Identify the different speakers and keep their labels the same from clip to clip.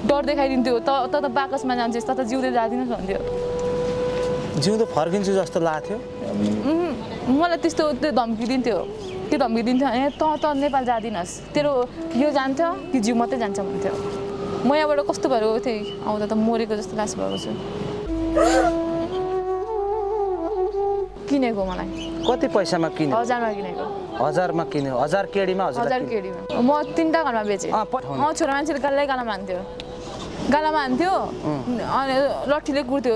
Speaker 1: डर देखाइदिन्थ्यो त बाकसमा जान्छस् त जिउँदै जादिनस् भन्थ्यो
Speaker 2: जिउँदो फर्किन्छु जस्तो लाग्थ्यो
Speaker 1: मलाई त्यस्तो त्यो धम्की दिन्थ्यो ए त नेपाल जादिनस् तेरो यो जान्छ कि जिउ मात्रै जान्छ भन्थ्यो म यहाँबाट कस्तो भएर गएको थिएँ आउँदा त मरेको जस्तो लास भएको छु किनेको मलाई
Speaker 2: कति पैसामा किन्यो
Speaker 1: 1000 मा किनेको
Speaker 2: 1000 मा किन्यो 1000 केडीमा
Speaker 1: 1000 केडीमा म 3टा घरमा बेचेँ छोरा मान्छेले गालामा हान्थ्यो अनि लट्ठीले कुट्थ्यो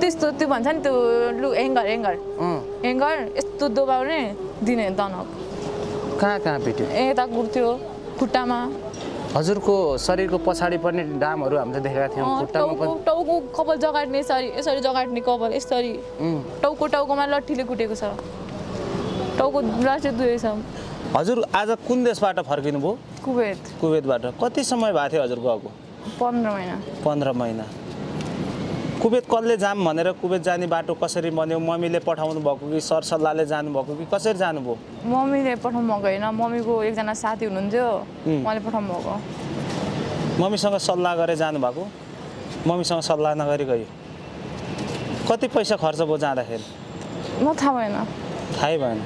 Speaker 1: त्यस्तो त्यो भन्छ नि त्यो लु हेङ्गर यस्तो दबाउने दिने दनक
Speaker 2: कहाँ पिट्यो
Speaker 1: यता कुट्थ्यो खुट्टामा
Speaker 2: हजुरको शरीरको पछाडि पनि डामहरू हामीले देखेका थियौँ खुट्टामा पनि
Speaker 1: टाउको कपाल जगाड्ने यसरी जगाड्ने कपाल यसरी टाउकोमा लट्ठीले कुटेको छ टाउको लास्टै दुखेको छ
Speaker 2: हजुर आज कुन देशबाट फर्किनु भयो कुवेतबाट कति समय भएको थियो हजुर गएको 15 महिना कुवेत कसले जाम भनेर कुवेत जाने बाटो कसरी बन्यो मम्मीले पठाउनु भएको कि सरसल्लाहले जानुभएको कि कसरी जानुभयो
Speaker 1: मम्मीले पठाउनु भएको होइन मम्मीको एकजना साथी हुनुहुन्थ्यो उहाँले पठाउनु भएको
Speaker 2: मम्मीसँग सल्लाह गरेर जानुभएको मम्मीसँग सल्लाह नगरी गयो कति पैसा खर्च भयो जाँदाखेरि
Speaker 1: म थाहै भएन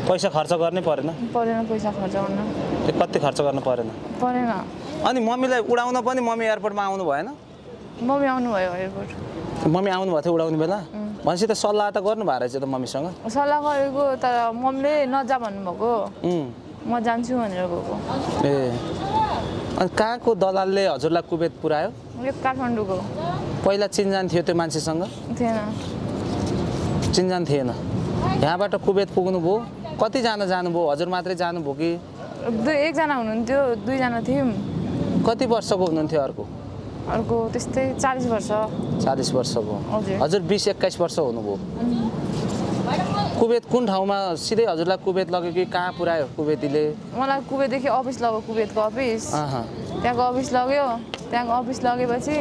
Speaker 2: पैसा खर्च गर्नै परेन
Speaker 1: पैसा खर्च गर्न
Speaker 2: कति खर्च गर्नु परेन अनि मम्मीलाई उडाउन पनि मम्मी एयरपोर्टमा आउनु भएन
Speaker 1: मम्मी आउनु भयो एयरपोर्ट
Speaker 2: मम्मी आउनु भएको थियो उडाउने बेला भनेपछि त सल्लाह त गर्नु भएको रहेछ त मम्मीसँग
Speaker 1: सल्लाह गरेको तर मम्मीले नजा भन्नुभएको म जान्छु भनेर गएको
Speaker 2: ए अनि कहाँको दलालले हजुरलाई कुवेत पुर्यायो
Speaker 1: यो काठमाडौँको
Speaker 2: पहिला चिनजान थियो त्यो मान्छेसँग चिनजान थिएन यहाँबाट कुवेत पुग्नुभयो कतिजना जानुभयो हजुर मात्रै जानुभयो कि
Speaker 1: एकजना हुनुहुन्थ्यो 2 जना थियौँ
Speaker 2: कति वर्षको हुनुहुन्थ्यो
Speaker 1: अर्को त्यस्तै 40
Speaker 2: वर्षको हजुर 20-21 वर्ष हुनुभयो कुवेत कुन ठाउँमा सिधै हजुरलाई कुवेत लग्यो कि कहाँ पुर्यायो कुवेतीले
Speaker 1: मलाई कुवेतदेखि अफिस लग्यो कुवेतको अफिस त्यहाँको अफिस लगेपछि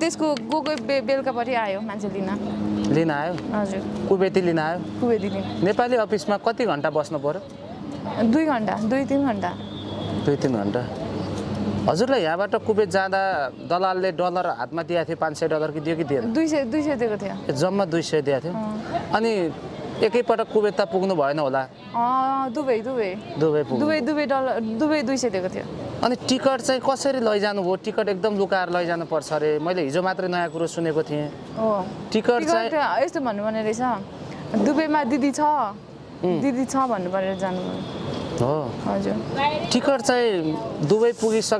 Speaker 1: त्यसको गएको बेलुकापट्टि आयो मान्छे लिन आयो हजुर
Speaker 2: कुवेती लिन आयो नेपाली अफिसमा कति घन्टा बस्नु पर्यो
Speaker 1: 2-3 घन्टा
Speaker 2: हजुरलाई यहाँबाट कुवेत जाँदा दलालले डलर हातमा दिएको थियो $500 कि दियो कि दिएन
Speaker 1: 200 दिएको थियो
Speaker 2: जम्मा 200 दिएको थियो अनि एकैपटक कुवेत त पुग्नु भएन होला
Speaker 1: दुबई $200 दिएको थियो
Speaker 2: अनि टिकट चाहिँ कसरी लैजानु भयो टिकट एकदम लुकाएर लैजानु पर्छ अरे मैले हिजो मात्रै नयाँ कुरो सुनेको थिएँ टिकट चाहिँ
Speaker 1: यस्तो भन्नुपर्ने रहेछ दुबईमा दिदी छ भन्नु परेर जानु
Speaker 2: हो हजुर टिकट चाहिँ दुबई पुगिसके